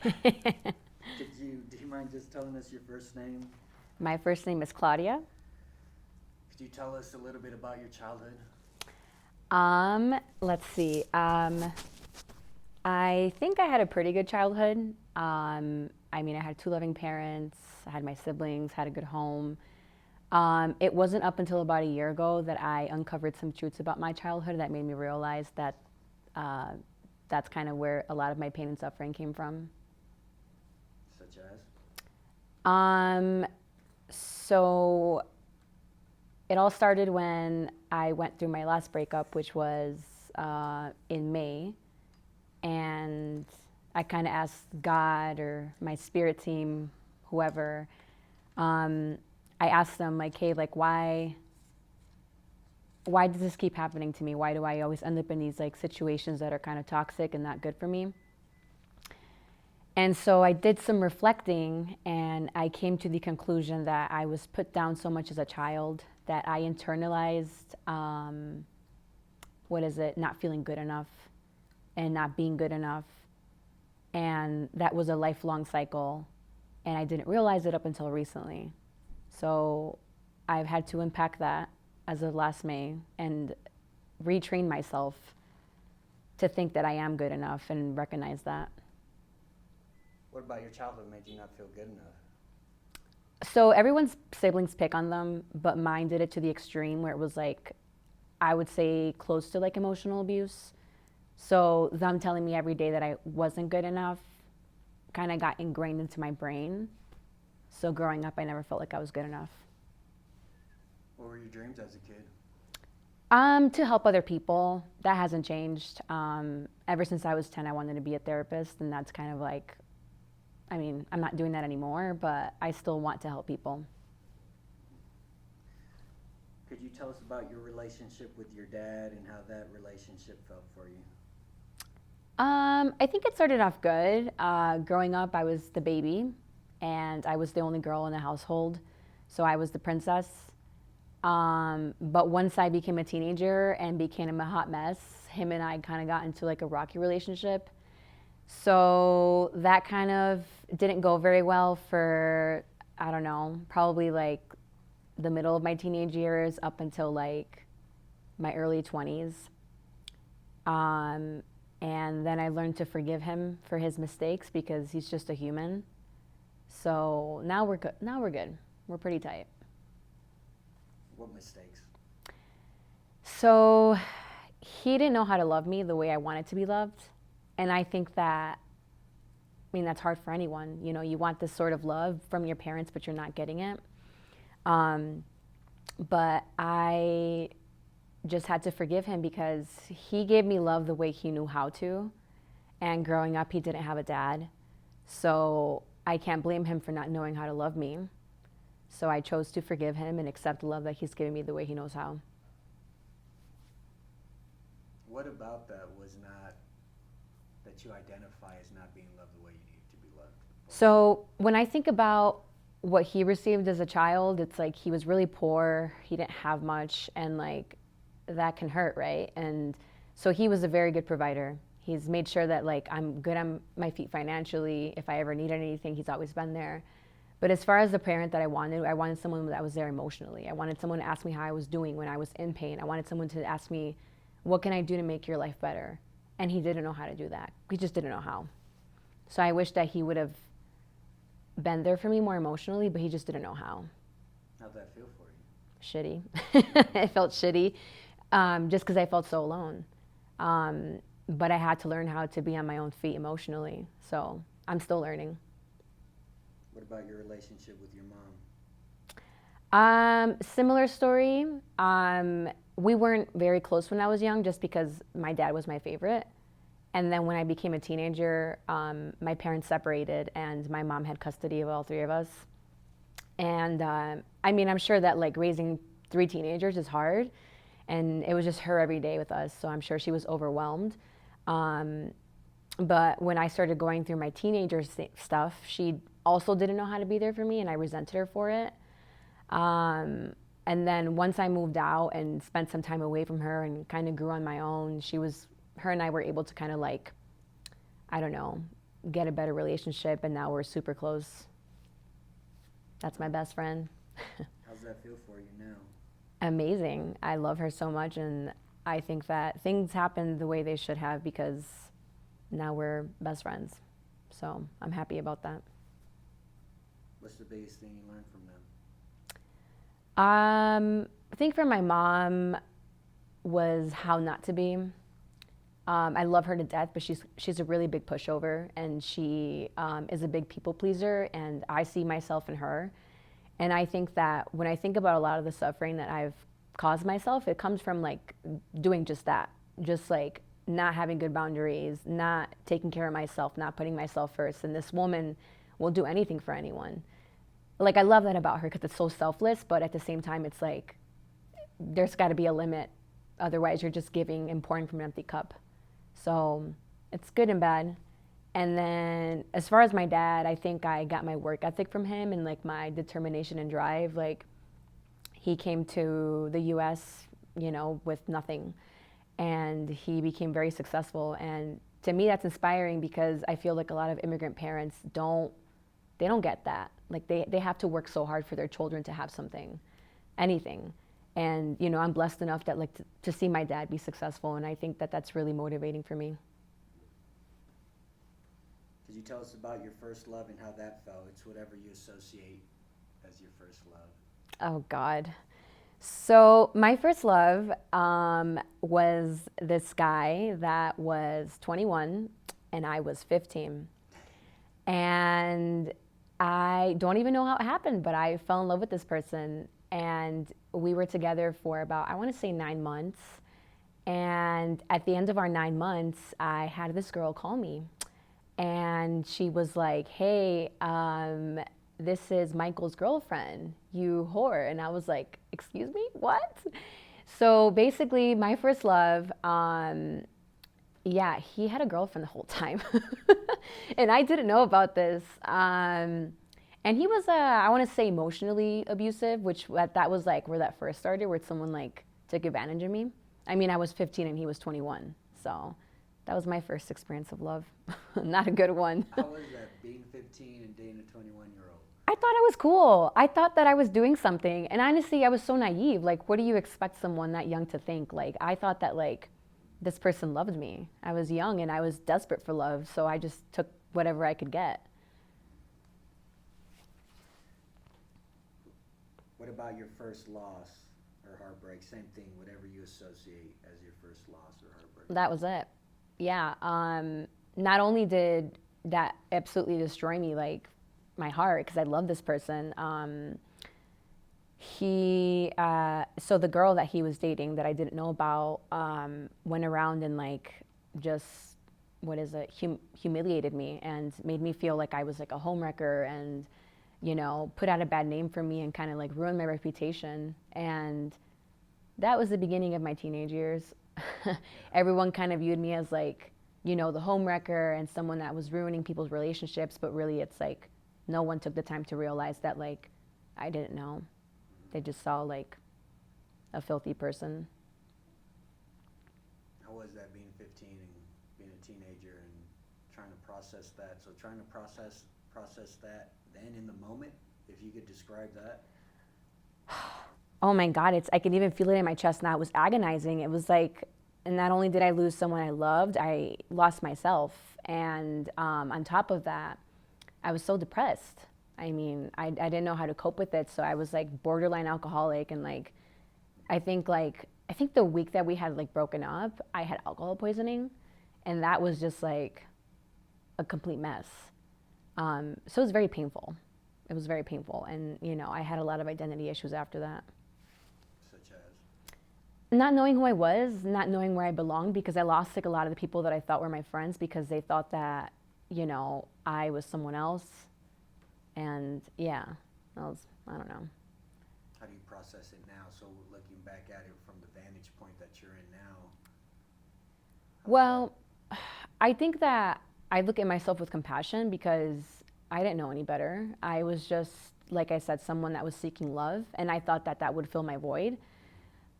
Do you mind just telling us your first name? My first name is Claudia. Could you tell us a little bit about your childhood? Let's see. I think I had a pretty good childhood. I mean, I had two loving parents, I had my siblings, had a good home. It wasn't up until about a year ago that I uncovered some truths about my childhood that made me realize that uh, that's kind of where a lot of my pain and suffering came from. Such as? Um, so it all started when I went through my last breakup, which was in May. And I kind of asked God or my spirit team, whoever, um, I asked them like, hey, like why does this keep happening to me? Why do I always end up in these like situations that are kind of toxic and not good for me? And so I did some reflecting and I came to the conclusion that I was put down so much as a child that I internalized, what is it, not feeling good enough and not being good enough. And that was a lifelong cycle. And I didn't realize it up until recently. So I've had to unpack that as of last May and retrain myself to think that I am good enough and recognize that. What about your childhood made you not feel good enough? So everyone's siblings pick on them, but mine did it to the extreme where it was like, I would say close to like emotional abuse. So them telling me every day that I wasn't good enough kind of got ingrained into my brain. So growing up, I never felt like I was good enough. What were your dreams as a kid? To help other people. That hasn't changed. Ever since I was 10, I wanted to be a therapist, and that's kind of like, I mean, I'm not doing that anymore, but I still want to help people. Could you tell us about your relationship with your dad and how that relationship felt for you? I think it started off good. Growing up, I was the baby, and I was the only girl in the household, so I was the princess. But once I became a teenager and became a hot mess, him and I kind of got into like a rocky relationship. So that kind of didn't go very well for, I don't know, probably like the middle of my teenage years up until like my early 20s. Um, and then I learned to forgive him for his mistakes because he's just a human. So now we're good. Now we're good. We're pretty tight. What mistakes? So he didn't know how to love me the way I wanted to be loved. And I think that, I mean, that's hard for anyone. You know, you want this sort of love from your parents, but you're not getting it. Um, but I just had to forgive him because he gave me love the way he knew how to. And growing up, he didn't have a dad. So I can't blame him for not knowing how to love me. So I chose to forgive him and accept the love that he's giving me the way he knows how. What about that was not that you identify as not being loved the way you need to be loved? So when I think about what he received as a child, it's like he was really poor, he didn't have much, and like that can hurt, right? And so he was a very good provider. He's made sure that like I'm good on my feet financially. If I ever needed anything, he's always been there. But as far as the parent that I wanted someone that was there emotionally. I wanted someone to ask me how I was doing when I was in pain. I wanted someone to ask me, what can I do to make your life better? And he didn't know how to do that. He just didn't know how. So I wish that he would have been there for me more emotionally, but he just didn't know how. How'd that feel for you? Shitty. I felt shitty just because I felt so alone. But I had to learn how to be on my own feet emotionally. So I'm still learning. What about your relationship with your mom? Similar story. We weren't very close when I was young just because my dad was my favorite. And then when I became a teenager, my parents separated and my mom had custody of all three of us. And I mean, I'm sure that like raising three teenagers is hard. And it was just her every day with us. So I'm sure she was overwhelmed. Um, but when I started going through my teenager stuff, she also didn't know how to be there for me, and I resented her for it. Um, and then once I moved out and spent some time away from her and kind of grew on my own, her and I were able to kind of like, I don't know, get a better relationship, and now we're super close. That's my best friend. How's that feel for you now? Amazing. I love her so much, and I think that things happen the way they should have because now we're best friends. So I'm happy about that. What's the biggest thing you learned from them? I think for my mom was how not to be. I love her to death, but she's a really big pushover, and she is a big people pleaser, and I see myself in her. And I think that when I think about a lot of the suffering that I've caused myself, it comes from like doing just that, just like not having good boundaries, not taking care of myself, not putting myself first. And this woman will do anything for anyone. Like I love that about her because it's so selfless, but at the same time, it's like there's got to be a limit. Otherwise, you're just giving and pouring from an empty cup. So it's good and bad. And then as far as my dad, I think I got my work ethic from him and like my determination and drive. Like he came to the US, with nothing, and he became very successful. And to me, that's inspiring because I feel like a lot of immigrant parents don't get that. Like they have to work so hard for their children to have something, anything. And, I'm blessed enough that like to see my dad be successful. And I think that that's really motivating for me. Could you tell us about your first love and how that felt? It's whatever you associate as your first love. Oh, God. So my first love was this guy that was 21 and I was 15. And I don't even know how it happened, but I fell in love with this person. And we were together for about, I want to say 9 months. And at the end of our 9 months, I had this girl call me. And she was like, hey, this is Michael's girlfriend, you whore. And I was like, excuse me, what? So basically, my first love, he had a girlfriend the whole time. And I didn't know about this. And he was, I want to say, emotionally abusive, which that was like where that first started, where someone like took advantage of me. I mean, I was 15 and he was 21. So that was my first experience of love. Not a good one. How was that, being 15 and dating a 21-year-old? I thought it was cool. I thought that I was doing something. And honestly, I was so naive. Like, what do you expect someone that young to think? Like, I thought that, like, this person loved me. I was young and I was desperate for love. So I just took whatever I could get. What about your first loss or heartbreak? Same thing, whatever you associate as your first loss or heartbreak. That was it. Yeah. Not only did that absolutely destroy me, like my heart, because I love this person. So the girl that he was dating that I didn't know about went around and like just humiliated me and made me feel like I was like a homewrecker and put out a bad name for me and kind of like ruined my reputation. And that was the beginning of my teenage years. Everyone kind of viewed me as like, the homewrecker and someone that was ruining people's relationships. But really it's like no one took the time to realize that like I didn't know. They just saw like a filthy person. How was that being 15 and being a teenager and trying to process that? So trying to process that then in the moment, if you could describe that. Oh my God, I can even feel it in my chest now. It was agonizing. It was like, and not only did I lose someone I loved, I lost myself. And on top of that, I was so depressed. I mean, I didn't know how to cope with it. So I was like borderline alcoholic. And like, I think the week that we had like broken up, I had alcohol poisoning. And that was just like a complete mess. So it was very painful. It was very painful. And, I had a lot of identity issues after that. Such as? Not knowing who I was, not knowing where I belonged, because I lost like a lot of the people that I thought were my friends because they thought that, I was someone else. And yeah, I don't know. How do you process it now? So looking back at it from the vantage point that you're in now. Well, I think that I look at myself with compassion because I didn't know any better. I was just, like I said, someone that was seeking love, and I thought that that would fill my void.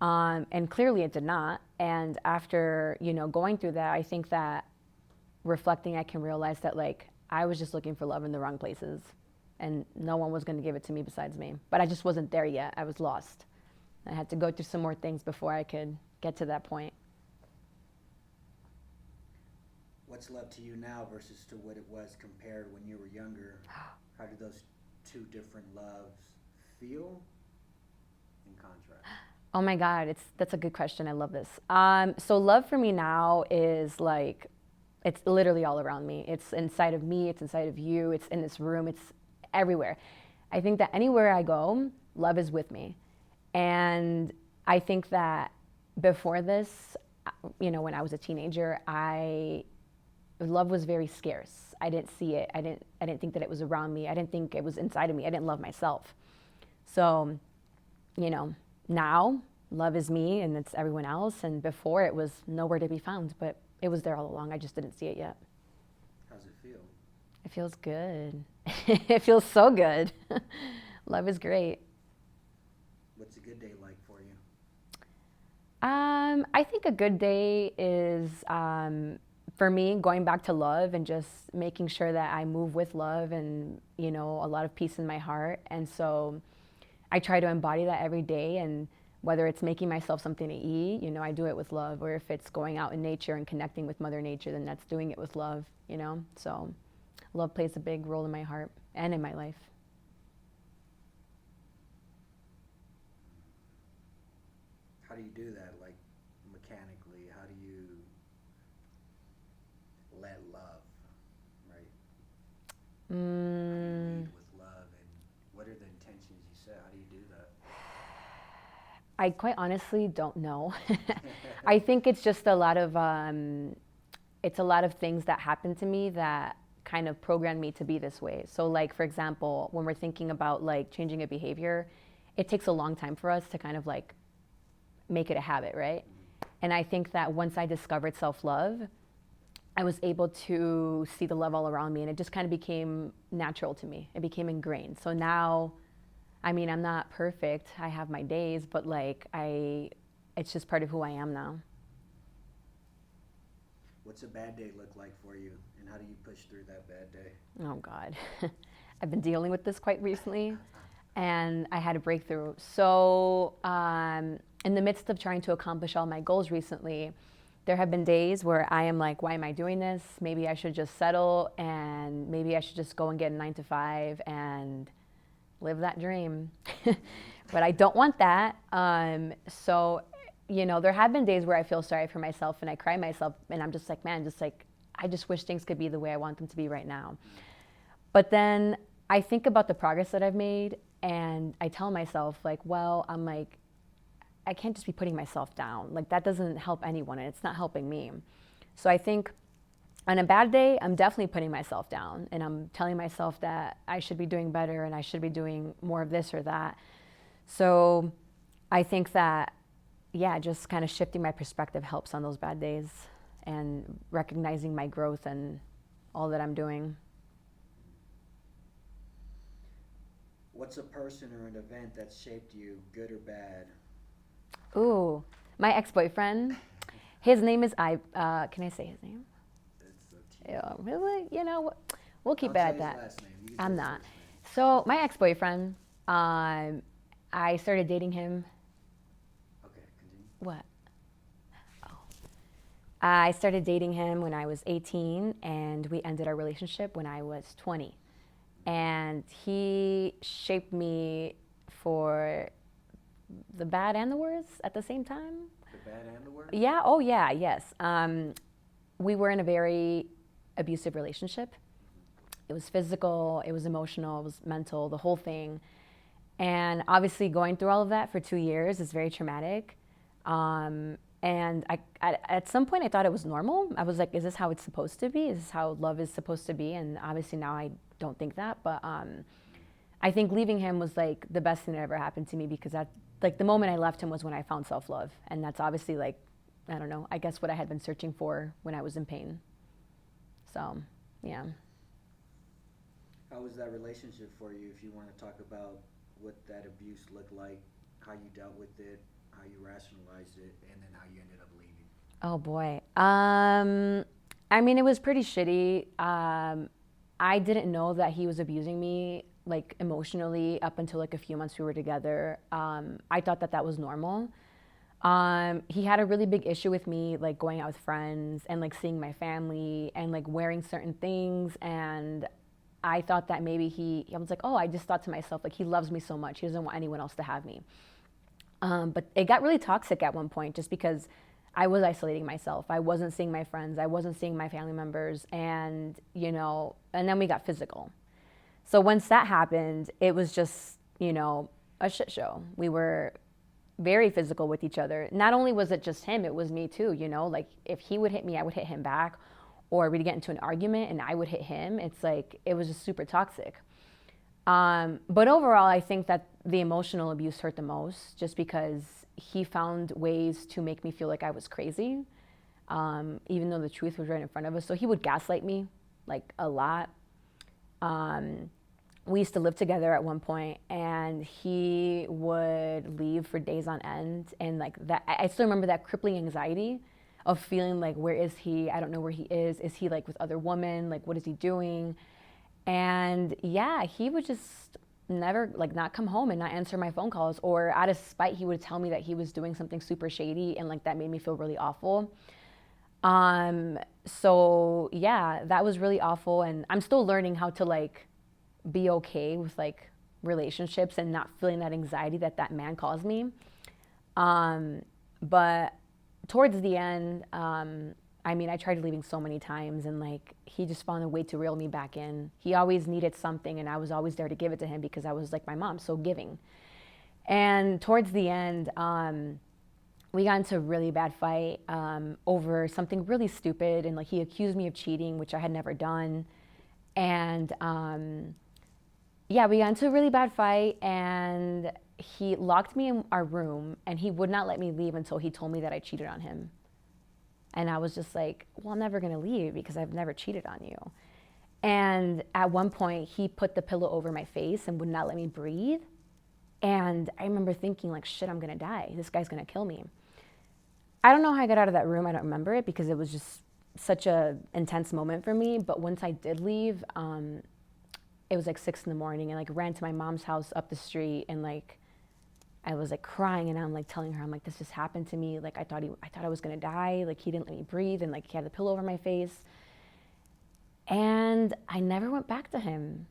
And clearly it did not. And after, going through that, I think that reflecting, I can realize that like I was just looking for love in the wrong places, and no one was going to give it to me besides me. But I just wasn't there yet. I was lost. I had to go through some more things before I could get to that point. What's love to you now versus to what it was compared when you were younger? How do those two different loves feel in contrast? Oh my God, that's a good question. I love this. So love for me now is like, it's literally all around me. It's inside of me. It's inside of you. It's in this room. It's everywhere. I think that anywhere I go, love is with me. And I think that before this, when I was a teenager, love was very scarce. I didn't see it. I didn't think that it was around me. I didn't think it was inside of me. I didn't love myself. So, now love is me and it's everyone else. And before it was nowhere to be found, but it was there all along. I just didn't see it yet. How's it feel? It feels good. It feels so good. Love is great. What's a good day like for you? I think a good day is, for me, going back to love and just making sure that I move with love and, a lot of peace in my heart. And so I try to embody that every day. And whether it's making myself something to eat, I do it with love. Or if it's going out in nature and connecting with Mother Nature, then that's doing it with love, So love plays a big role in my heart and in my life. How do you do that, like mechanically? How do you let love, right? How do you lead with love, and what are the intentions you set? How do you do that? I quite honestly don't know. I think it's just a lot of things that happen to me that kind of programmed me to be this way. So like, for example, when we're thinking about like changing a behavior, it takes a long time for us to kind of like make it a habit, right? And I think that once I discovered self-love, I was able to see the love all around me, and it just kind of became natural to me. It became ingrained. So now, I'm not perfect. I have my days, but it's just part of who I am now. What's a bad day look like for you, and how do you push through that bad day? Oh God, I've been dealing with this quite recently, and I had a breakthrough. So in the midst of trying to accomplish all my goals recently, there have been days where I am like, why am I doing this? Maybe I should just settle, and maybe I should just go and get a 9-to-5 and live that dream. But I don't want that. So, there have been days where I feel sorry for myself and I cry myself, and I'm just like, man, I just wish things could be the way I want them to be right now. But then I think about the progress that I've made, and I tell myself I can't just be putting myself down. Like, that doesn't help anyone, and it's not helping me. So I think on a bad day, I'm definitely putting myself down, and I'm telling myself that I should be doing better and I should be doing more of this or that. So I think that, just kind of shifting my perspective helps on those bad days and recognizing my growth and all that I'm doing. What's a person or an event that shaped you, good or bad? Ooh, my ex-boyfriend. His name is can I say his name? Yeah, really? We'll keep it at that. Last name. I'm not. So my ex-boyfriend, I started dating him. Okay, continue. What? Oh. I started dating him when I was 18, and we ended our relationship when I was 20. And he shaped me for the bad and the worst at the same time. The bad and the worst? Yeah, oh yeah, yes. We were in a very abusive relationship. It was physical, it was emotional, it was mental, the whole thing. And obviously going through all of that for 2 years is very traumatic. And at some point I thought it was normal. I was like, is this how it's supposed to be? Is this how love is supposed to be? And obviously now I don't think that, but I think leaving him was like the best thing that ever happened to me, because the moment I left him was when I found self-love. And that's obviously I don't know, I guess what I had been searching for when I was in pain. So, yeah. How was that relationship for you, if you want to talk about what that abuse looked like, how you dealt with it, how you rationalized it, and then how you ended up leaving? Oh boy. It was pretty shitty. I didn't know that he was abusing me like emotionally up until like a few months we were together. I thought that that was normal. He had a really big issue with me like going out with friends and like seeing my family and like wearing certain things. And I thought that maybe I was like, oh, I just thought to myself, like, he loves me so much. He doesn't want anyone else to have me. But it got really toxic at one point just because I was isolating myself. I wasn't seeing my friends. I wasn't seeing my family members. And, and then we got physical. So once that happened, it was just, a shit show. We were very physical with each other. Not only was it just him, it was me too, like if he would hit me, I would hit him back, or we'd get into an argument and I would hit him. It's like, it was just super toxic. But overall, I think that the emotional abuse hurt the most just because he found ways to make me feel like I was crazy, even though the truth was right in front of us. So he would gaslight me like a lot. We used to live together at one point and he would leave for days on end. And like that, I still remember that crippling anxiety of feeling like, where is he? I don't know where he is. Is he like with other women? Like, what is he doing? And yeah, he would just never like not come home and not answer my phone calls, or out of spite, he would tell me that he was doing something super shady. And like, that made me feel really awful. So yeah, that was really awful. And I'm still learning how to like be okay with like relationships and not feeling that anxiety that man caused me. But towards the end, I tried leaving so many times and like he just found a way to reel me back in. He always needed something and I was always there to give it to him because I was like my mom, so giving. And towards the end, we got into a really bad fight over something really stupid, and like he accused me of cheating, which I had never done. And yeah, we got into a really bad fight and he locked me in our room and he would not let me leave until he told me that I cheated on him. And I was just like, well, I'm never going to leave because I've never cheated on you. And at one point, he put the pillow over my face and would not let me breathe. And I remember thinking like, shit, I'm going to die. This guy's going to kill me. I don't know how I got out of that room. I don't remember it because it was just such a intense moment for me. But once I did leave, it was like 6 a.m. and like ran to my mom's house up the street and like I was like crying and I'm like telling her, I'm like, this just happened to me. Like I thought I was gonna die. Like he didn't let me breathe and like he had the pillow over my face. And I never went back to him.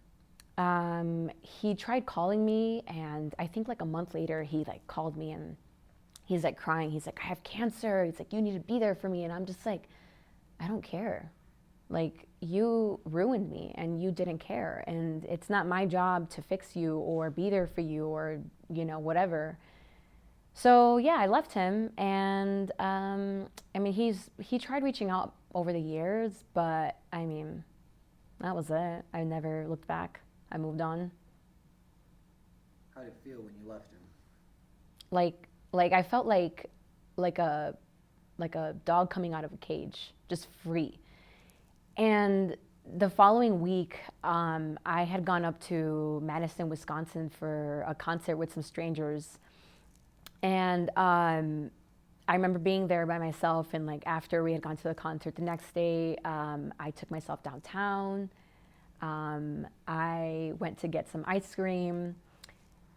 He tried calling me and I think like a month later he like called me and he's like crying. He's like, I have cancer. He's like, you need to be there for me. And I'm just like, I don't care. Like, you ruined me and you didn't care. And it's not my job to fix you or be there for you or, whatever. So yeah, I left him. And he tried reaching out over the years, but that was it. I never looked back. I moved on. How did it feel when you left him? Like I felt like a dog coming out of a cage, just free. And the following week, I had gone up to Madison, Wisconsin for a concert with some strangers. And I remember being there by myself. And like after we had gone to the concert the next day, I took myself downtown. I went to get some ice cream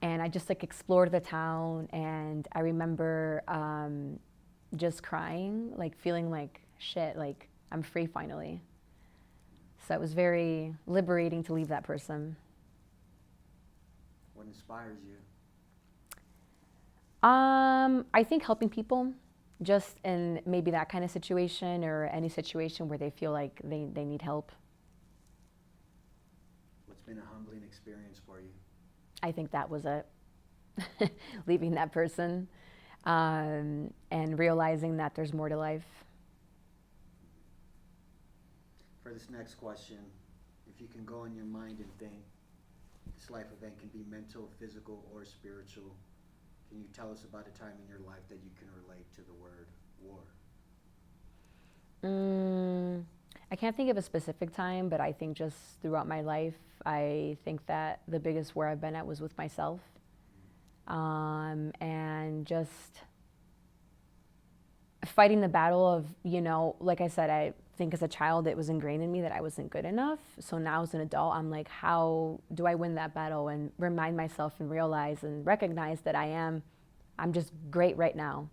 and I just like explored the town. And I remember just crying, like feeling like shit, like I'm free finally. So it was very liberating to leave that person. What inspires you? I think helping people, just in maybe that kind of situation or any situation where they feel like they need help. What's been a humbling experience for you? I think that was it. Leaving that person and realizing that there's more to life. For this next question, if you can go in your mind and think, this life event can be mental, physical, or spiritual. Can you tell us about a time in your life that you can relate to the word war? I can't think of a specific time, but I think just throughout my life, I think that the biggest war I've been at was with myself. And just fighting the battle of, like I said, think as a child it was ingrained in me that I wasn't good enough. So now as an adult, I'm like, how do I win that battle and remind myself and realize and recognize that I'm just great right now.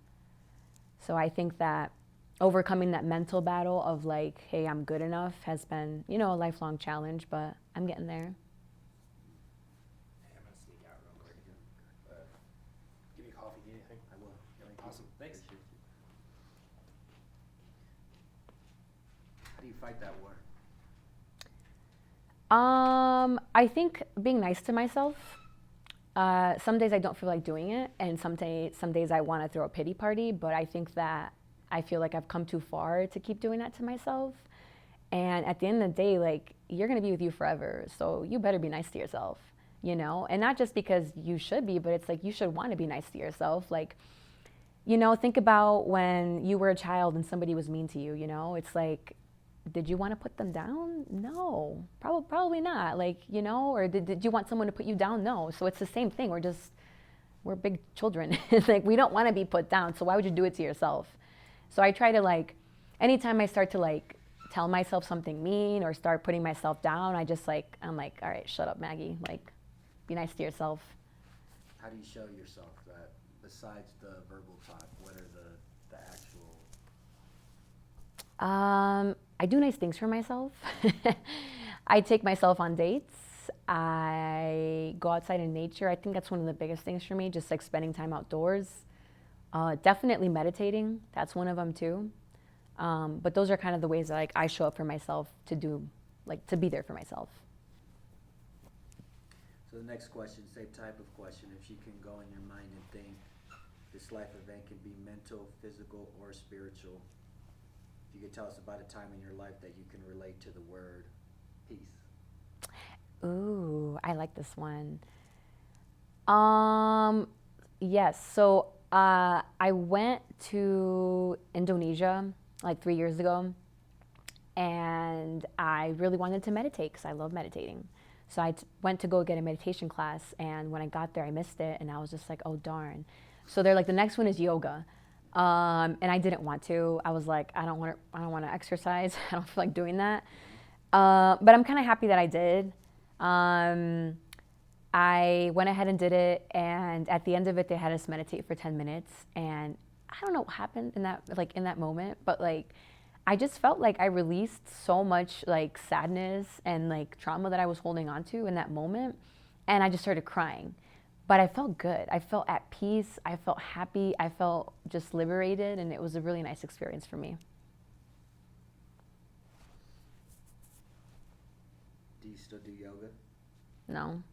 So I think that overcoming that mental battle of like, hey, I'm good enough has been, a lifelong challenge, but I'm getting there. Hey, I'm gonna sneak out real quick. Give me coffee, need anything? I will. Thank you. Awesome, thanks. Appreciate you. How do you fight that war? I think being nice to myself. Some days I don't feel like doing it, and some days I want to throw a pity party, but I think that I feel like I've come too far to keep doing that to myself. And at the end of the day, like, you're going to be with you forever, so you better be nice to yourself, And not just because you should be, but it's like you should want to be nice to yourself. Like, think about when you were a child and somebody was mean to you, It's like, did you want to put them down? No, probably not. Like, or did you want someone to put you down? No. So it's the same thing. We're big children. It's like, we don't want to be put down. So why would you do it to yourself? So I try to, like, anytime I start to, like, tell myself something mean or start putting myself down, I'm like, all right, shut up, Maggie. Like, be nice to yourself. How do you show yourself that besides the verbal talk? What are the actual? I do nice things for myself. I take myself on dates. I go outside in nature. I think that's one of the biggest things for me, just like spending time outdoors. Definitely meditating. That's one of them too. But those are kind of the ways that, like, I show up for myself to be there for myself. So the next question, same type of question. If you can go in your mind and think, this life event can be mental, physical, or spiritual. If you could tell us about a time in your life that you can relate to the word peace. Ooh, I like this one. Yes. So I went to Indonesia like 3 years ago, and I really wanted to meditate because I love meditating. So I went to go get a meditation class, and when I got there, I missed it, and I was just like, oh darn. So they're like, the next one is yoga, and I didn't want to. I was like, I don't want to exercise. I don't feel like doing that. But I'm kind of happy that I did. I went ahead and did it, and at the end of it, they had us meditate for 10 minutes, and I don't know what happened in that moment, but like, I just felt like I released so much like sadness and like trauma that I was holding on to in that moment, and I just started crying. But I felt good. I felt at peace. I felt happy. I felt just liberated, and it was a really nice experience for me. Do you still do yoga? No.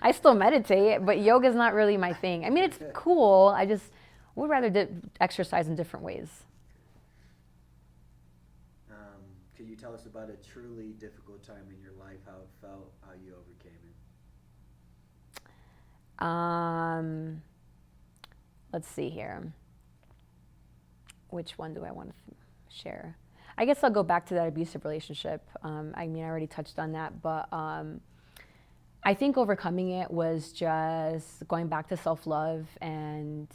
I still meditate, but yoga's not really my thing. I mean, it's cool. I just would rather exercise in different ways. Could you tell us about a truly difficult time in your life, how it felt, how you overcame it? Let's see here. Which one do I want to share? I guess I'll go back to that abusive relationship. I mean, I already touched on that, but I think overcoming it was just going back to self-love and,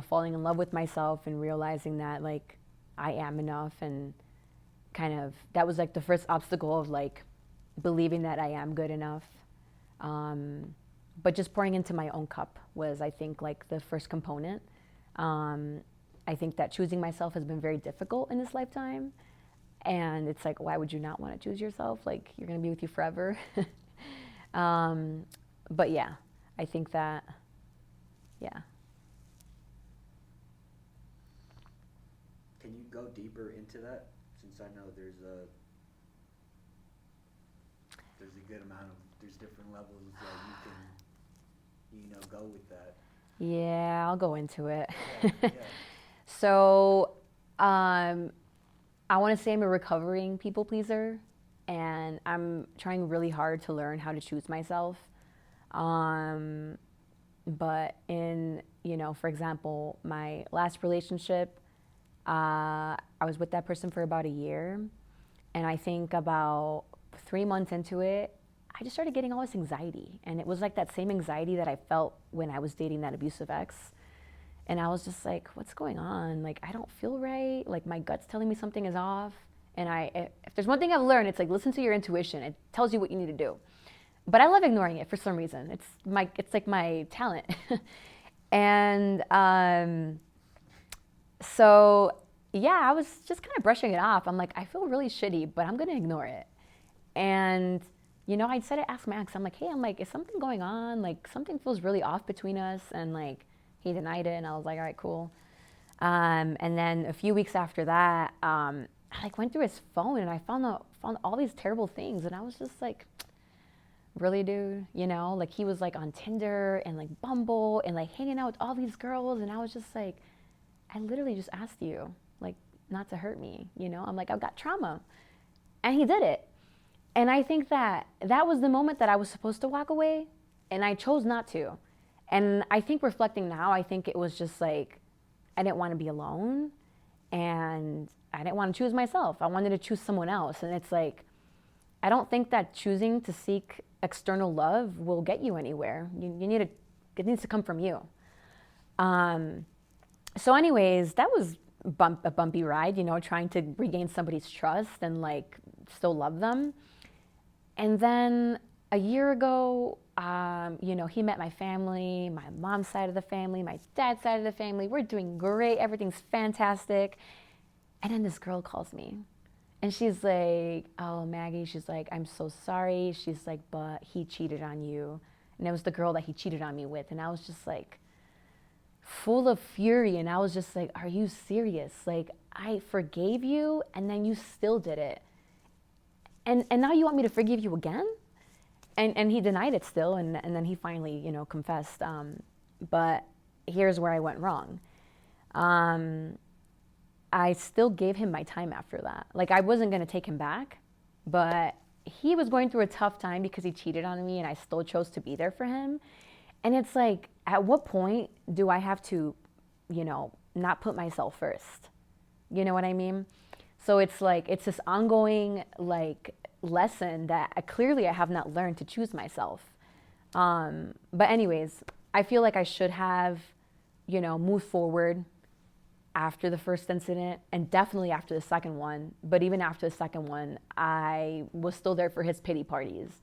falling in love with myself and realizing that, like, I am enough, and kind of, that was like the first obstacle of like believing that I am good enough. But just pouring into my own cup was, I think, like the first component. I think that choosing myself has been very difficult in this lifetime. And it's like, why would you not want to choose yourself? Like, you're going to be with you forever. But yeah, I think that, yeah. Can you go deeper into that? Since I know there's a good amount of, there's different levels that you can, go with that. Yeah, I'll go into it. Yeah. So, I want to say I'm a recovering people pleaser, and I'm trying really hard to learn how to choose myself. But in, for example, my last relationship, I was with that person for about a year, and I think about 3 months into it, I just started getting all this anxiety, and it was like that same anxiety that I felt when I was dating that abusive ex. And I was just like, what's going on? Like, I don't feel right. Like, my gut's telling me something is off. And if there's one thing I've learned, it's like listen to your intuition. It tells you what you need to do. But I love ignoring it for some reason. It's like my talent. And so yeah, I was just kind of brushing it off. I'm like, I feel really shitty, but I'm gonna ignore it. And I said to ask Max. I'm like, hey, is something going on? Like something feels really off between us. And like he denied it, and I was like, all right, cool. And then a few weeks after that, I like went through his phone and I found all these terrible things, and I was just like, really, dude? Like he was like on Tinder and like Bumble and like hanging out with all these girls, and I was just like, I literally just asked you like not to hurt me, I'm like, I've got trauma, and he did it. And I think that was the moment that I was supposed to walk away, and I chose not to. And I think reflecting now, I think it was just like I didn't want to be alone, and I didn't want to choose myself. I wanted to choose someone else. And it's like, I don't think that choosing to seek external love will get you anywhere. It needs to come from you. So anyways, that was a bumpy ride, trying to regain somebody's trust and like still love them. And then a year ago, he met my family, my mom's side of the family, my dad's side of the family. We're doing great. Everything's fantastic. And then this girl calls me. And she's like, oh, Maggie, she's like, I'm so sorry. She's like, but he cheated on you. And it was the girl that he cheated on me with. And I was just like, full of fury. And I was just like, are you serious? Like, I forgave you, and then you still did it. And now you want me to forgive you again? And he denied it still, and then he finally, confessed. But here's where I went wrong. I still gave him my time after that. Like, I wasn't going to take him back, but he was going through a tough time because he cheated on me, and I still chose to be there for him. And it's like, at what point do I have to, not put myself first? You know what I mean? So it's like, it's this ongoing, like, lesson that clearly I have not learned to choose myself. But anyways, I feel like I should have, moved forward after the first incident, and definitely after the second one. But even after the second one, I was still there for his pity parties.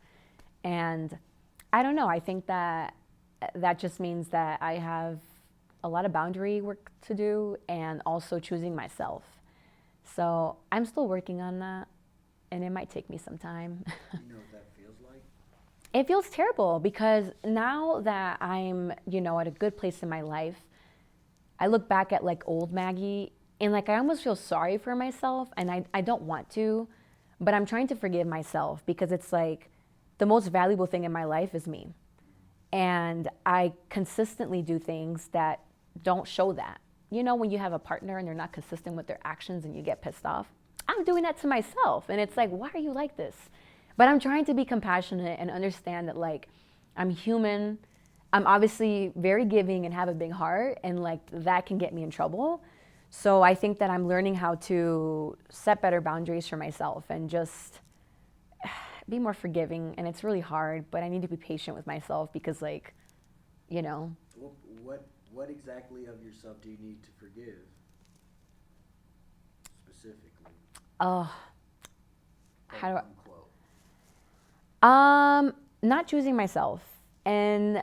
And I don't know, I think that just means that I have a lot of boundary work to do, and also choosing myself. So I'm still working on that, and it might take me some time. You know what that feels like? It feels terrible, because now that I'm, at a good place in my life, I look back at like old Maggie, and like I almost feel sorry for myself, and I don't want to, but I'm trying to forgive myself, because it's like the most valuable thing in my life is me. And I consistently do things that don't show that. When you have a partner and they're not consistent with their actions and you get pissed off, I'm doing that to myself. And it's like, why are you like this? But I'm trying to be compassionate and understand that, like, I'm human. I'm obviously very giving and have a big heart, and like that can get me in trouble. So I think that I'm learning how to set better boundaries for myself and just be more forgiving. And it's really hard, but I need to be patient with myself, because like, What exactly of yourself do you need to forgive? Specifically. How do I? Not choosing myself. And,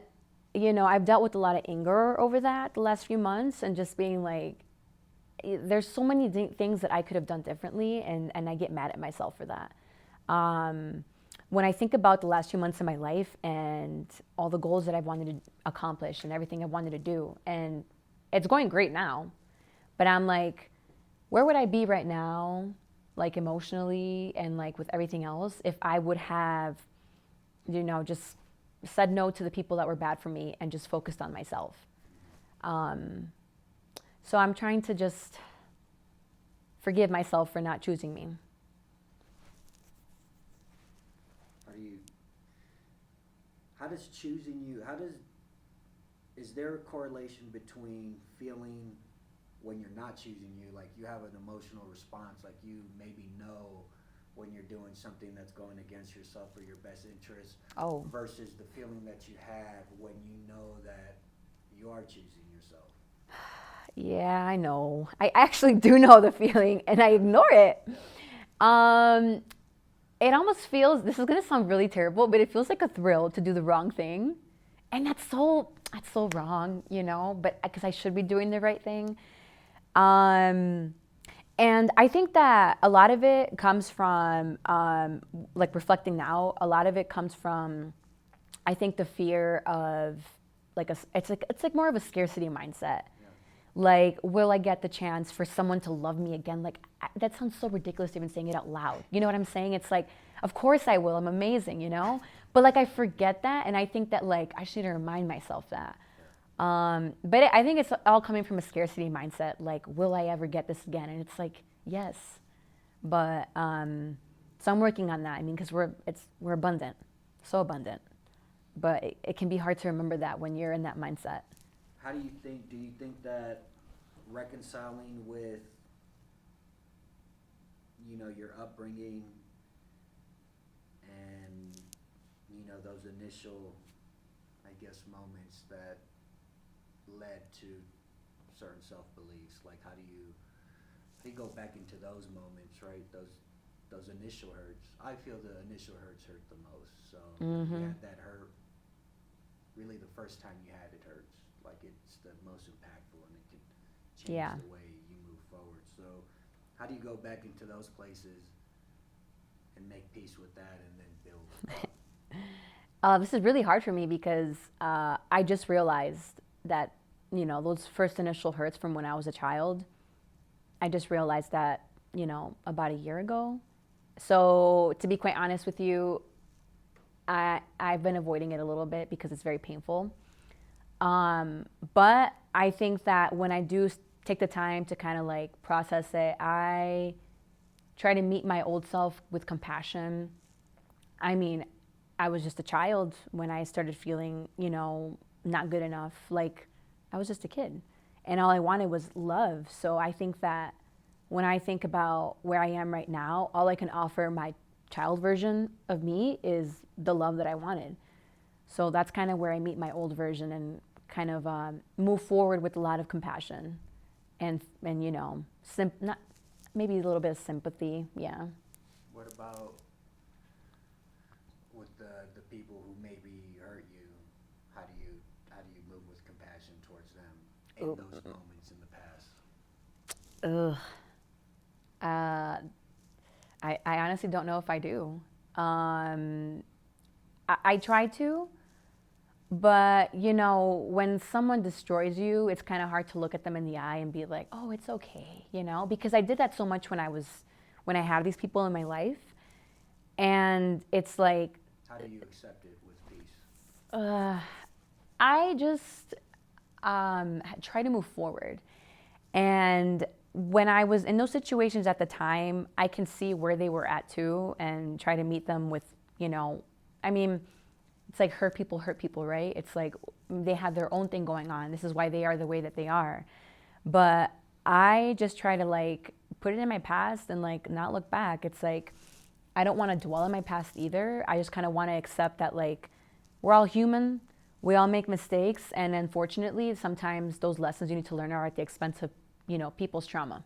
I've dealt with a lot of anger over that the last few months, and just being like, there's so many things that I could have done differently, and I get mad at myself for that. When I think about the last few months of my life and all the goals that I've wanted to accomplish and everything I've wanted to do, and it's going great now, but I'm like, where would I be right now, like emotionally and like with everything else, if I would have, just said no to the people that were bad for me and just focused on myself. So I'm trying to just forgive myself for not choosing me. Is there a correlation between feeling when you're not choosing you, like you have an emotional response, like you maybe know when you're doing something that's going against yourself or your best interest, versus the feeling that you have when you know that you are choosing yourself? Yeah, I know. I actually do know the feeling, and I ignore it. Um, it almost feels, this is gonna sound really terrible, but it feels like a thrill to do the wrong thing. And that's so wrong, you know, but because I should be doing the right thing. Um, and I think that a lot of it comes from, like reflecting now, a lot of it comes from, I think the fear of it's like more of a scarcity mindset. Like, will I get the chance for someone to love me again? Like, that sounds so ridiculous even saying it out loud. You know what I'm saying? It's like, of course I will. I'm amazing, you know? But like, I forget that. And I think that like, I should remind myself that. But I think it's all coming from a scarcity mindset. Like, will I ever get this again? And it's like, yes. But, so I'm working on that. I mean, because we're abundant, so abundant. But it can be hard to remember that when you're in that mindset. How do you think that reconciling with, you know, your upbringing and, you know, those initial, I guess, moments that led to certain self-beliefs, like how do you go back into those moments, right? Those initial hurts. I feel the initial hurts hurt the most. So you had that hurt, really the first time you had it hurts. Like it's the most impactful and it can change the way you move forward. So how do you go back into those places and make peace with that and then build? This is really hard for me because I just realized that, you know, those first initial hurts from when I was a child, I just realized that, you know, about a year ago. So to be quite honest with you, I've been avoiding it a little bit because it's very painful. But I think that when I do take the time to kind of like process it, I try to meet my old self with compassion. I mean, I was just a child when I started feeling, you know, not good enough. Like I was just a kid and all I wanted was love. So I think that when I think about where I am right now, all I can offer my child version of me is the love that I wanted. So that's kind of where I meet my old version and kind of move forward with a lot of compassion and you know, not maybe a little bit of sympathy, yeah. What about with the people who maybe hurt you? How do you move with compassion towards them in those moments in the past? I honestly don't know if I do. I try to, but you know, when someone destroys you, it's kind of hard to look at them in the eye and be like, oh, it's okay, you know, because I did that so much when I have these people in my life. And it's like, how do you accept it with peace? I just try to move forward. And when I was in those situations at the time, I can see where they were at too and try to meet them with, you know, I mean, it's like hurt people, right? It's like they have their own thing going on. This is why they are the way that they are. But I just try to like put it in my past and like not look back. It's like, I don't want to dwell on my past either. I just kind of want to accept that like we're all human. We all make mistakes. And unfortunately, sometimes those lessons you need to learn are at the expense of, you know, people's trauma.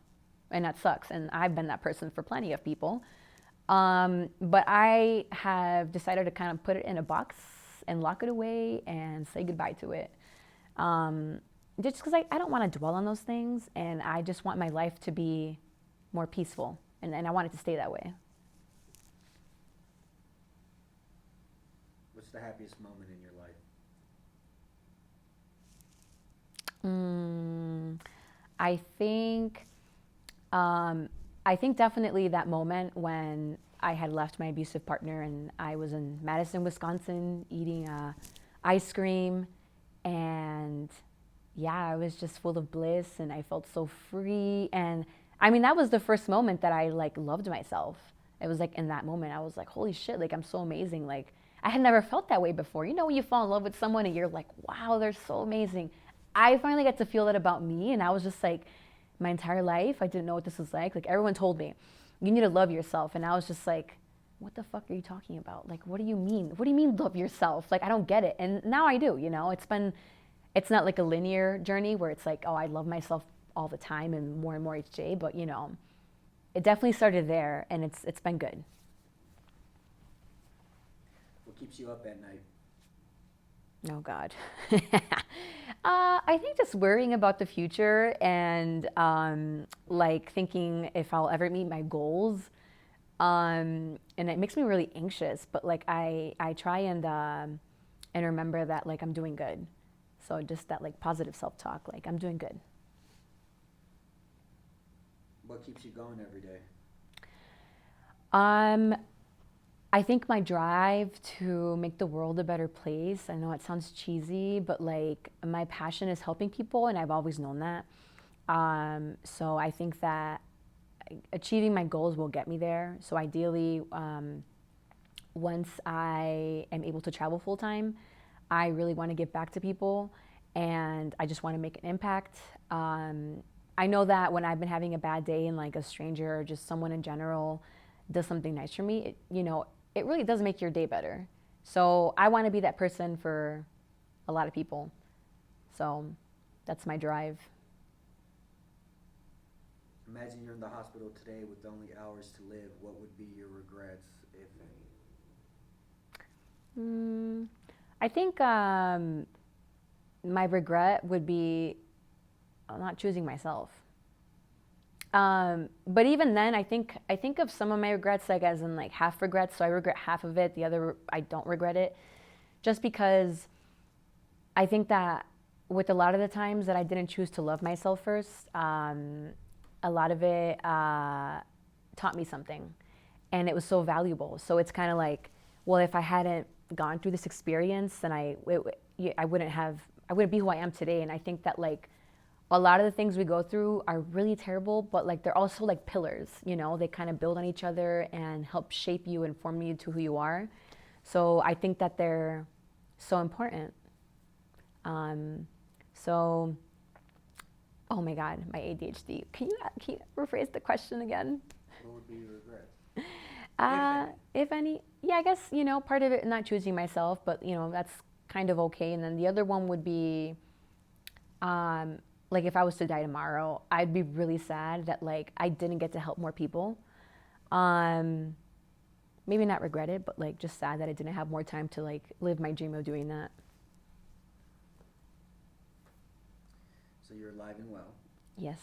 And that sucks. And I've been that person for plenty of people. But I have decided to kind of put it in a box and lock it away and say goodbye to it. Just because I don't want to dwell on those things. And I just want my life to be more peaceful. And I want it to stay that way. What's the happiest moment in your life? I think definitely that moment when I had left my abusive partner and I was in Madison, Wisconsin, eating ice cream, and yeah, I was just full of bliss and I felt so free. And I mean, that was the first moment that I like loved myself. It was like in that moment, I was like, holy shit, like I'm so amazing. Like I had never felt that way before. You know, when you fall in love with someone and you're like, wow, they're so amazing. I finally got to feel that about me. And I was just like, my entire life, I didn't know what this was like. Like everyone told me, you need to love yourself. And I was just like, what the fuck are you talking about? Like, what do you mean? What do you mean love yourself? Like, I don't get it. And now I do, you know, it's not like a linear journey where it's like, oh, I love myself all the time and more each day. But, you know, it definitely started there, and it's been good. What keeps you up at night? Oh God. I think just worrying about the future and like thinking if I'll ever meet my goals. And it makes me really anxious, but like I try and remember that like I'm doing good. So just that like positive self-talk, like I'm doing good. What keeps you going every day? Um, I think my drive to make the world a better place, I know it sounds cheesy, but like my passion is helping people, and I've always known that. So I think that achieving my goals will get me there. So ideally, once I am able to travel full time, I really want to give back to people, and I just want to make an impact. I know that when I've been having a bad day and like a stranger or just someone in general does something nice for me, it really does make your day better. So I want to be that person for a lot of people. So that's my drive. Imagine you're in the hospital today with only hours to live. What would be your regrets, if any? I think my regret would be not choosing myself. But even then, I think of some of my regrets like as in like half regrets. So I regret half of it. The other, I don't regret it, just because I think that with a lot of the times that I didn't choose to love myself first, a lot of it taught me something, and it was so valuable. So it's kind of like, well, if I hadn't gone through this experience, then I wouldn't be who I am today. And I think that like a lot of the things we go through are really terrible, but like they're also like pillars, they kind of build on each other and help shape you and form you to who you are. So I think that they're so important. So, oh my God, my ADHD. Can you rephrase the question again? What would be your regrets? If any, yeah, I guess, part of it not choosing myself, but that's kind of okay. And then the other one would be, like if I was to die tomorrow, I'd be really sad that like I didn't get to help more people. Maybe not regret it, but like just sad that I didn't have more time to like live my dream of doing that. So you're alive and well. Yes.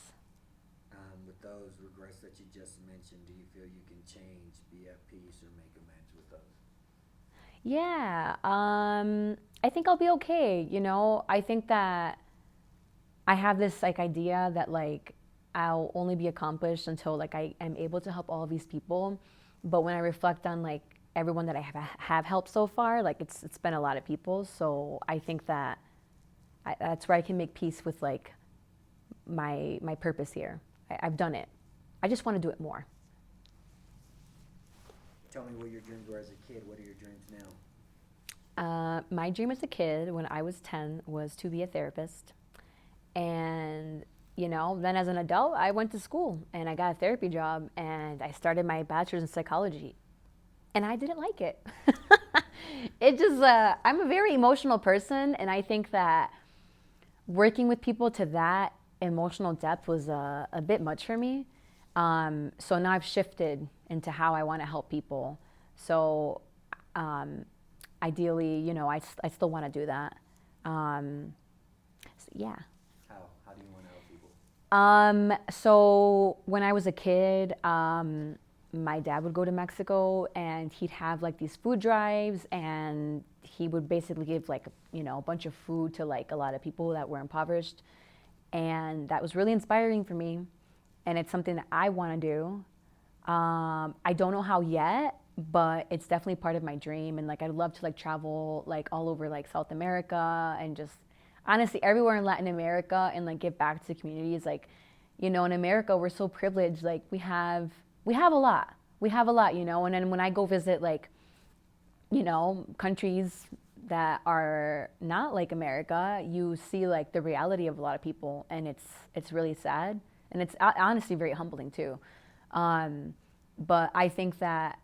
With those regrets that you just mentioned, do you feel you can change, be at peace, or make amends with those? Yeah. I think I'll be okay. I think that I have this like idea that like I'll only be accomplished until like I am able to help all of these people. But when I reflect on like everyone that I have helped so far, like it's been a lot of people. So I think that that's where I can make peace with like my purpose here. I've done it. I just want to do it more. Tell me what your dreams were as a kid. What are your dreams now? My dream as a kid when I was 10 was to be a therapist. And, then as an adult, I went to school and I got a therapy job and I started my bachelor's in psychology. And I didn't like it. I'm a very emotional person, and I think that working with people to that emotional depth was a bit much for me. So now I've shifted into how I want to help people. So ideally, I still want to do that. So yeah. How do you want to help people? So when I was a kid, my dad would go to Mexico and he'd have like these food drives, and he would basically give like, a bunch of food to like a lot of people that were impoverished. And that was really inspiring for me. And it's something that I want to do. I don't know how yet, but it's definitely part of my dream. And like, I'd love to like travel like all over like South America and just honestly everywhere in Latin America and like give back to communities. Like, in America, we're so privileged. Like we have a lot. We have a lot, and then when I go visit like, countries that are not like America, you see like the reality of a lot of people, and it's really sad, and it's honestly very humbling too. But I think that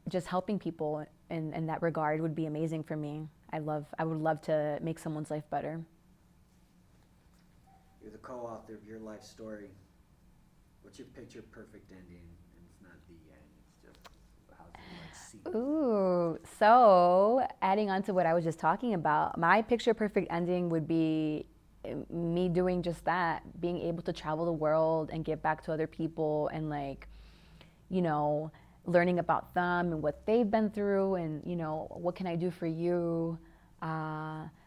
just helping people in that regard would be amazing for me. I would love to make someone's life better. You're the co-author of your life story. What's your picture perfect ending? And it's not the end. It's just how's it like see. Ooh, so adding on to what I was just talking about, my picture perfect ending would be me doing just that, being able to travel the world and give back to other people and like, you know, learning about them and what they've been through and, you know, what can I do for you?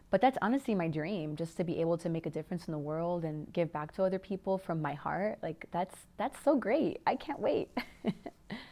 But that's honestly my dream, just to be able to make a difference in the world and give back to other people from my heart. Like that's so great. I can't wait.